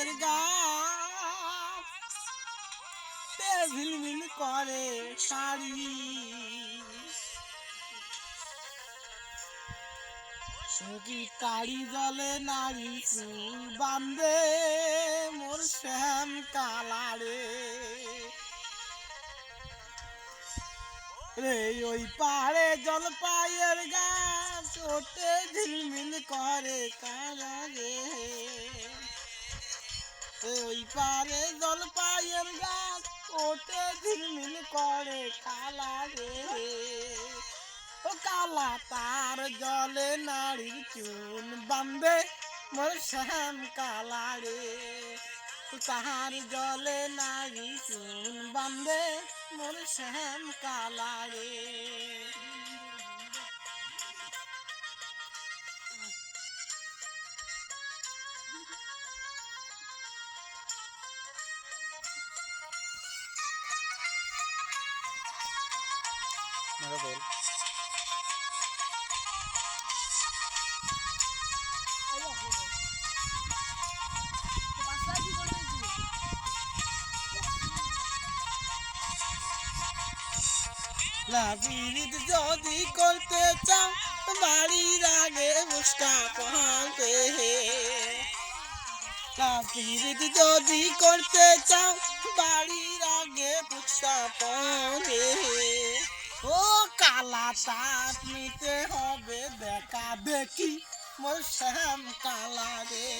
পায়ের গাছ ঝিলমিল করে শাড়ি কি তাড়ি জলে নারী চুল বান্ধে মোর শ্যাম কালারে রে ওই পাড়ে জলপাইয়ের গাছ ওঠে ঝিলমিল করে কালারে ওই পাড়ে জলপাইয়ের গাছ ওঠে ঝিলমিল করে কালারে ও কালা তার জলে নারীর চুল বান্ধে মোর শ্যাম কালারে তাহার জলে নারী চুল বান্ধে মোর শ্যাম কালারে লাভিরিত যদি করতে চাও বাড়ির আগে মুস্কা পাতে লাভিরিত যদি করতে চাও বাড়ির আগে মুস্কা পাতে ও কালা তাপ নিতে হবে দেখা দেখি মোর শ্যাম কালারে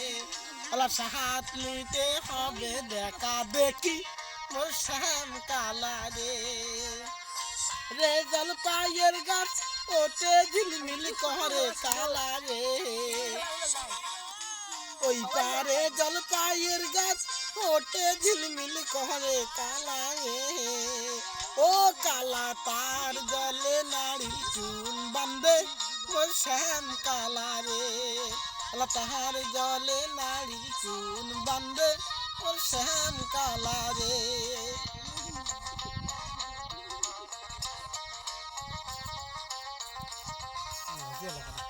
কালা হাত নিতে হবে দেখা দেখি মোর শ্যাম কালারে রে জলপাইয়ের গাছ ওঠে ঝিলমিল করে কালারে ওই পারে জলপাইয়ের গাছ ওঠে ঝিলমিল করে কালারে ও কালা তার জলে নারী চুল বান্ধে মোর শ্যাম কালারে কালা তাহার জলে নারী চুল বান্ধে মোর শ্যাম কালারে Dia lah.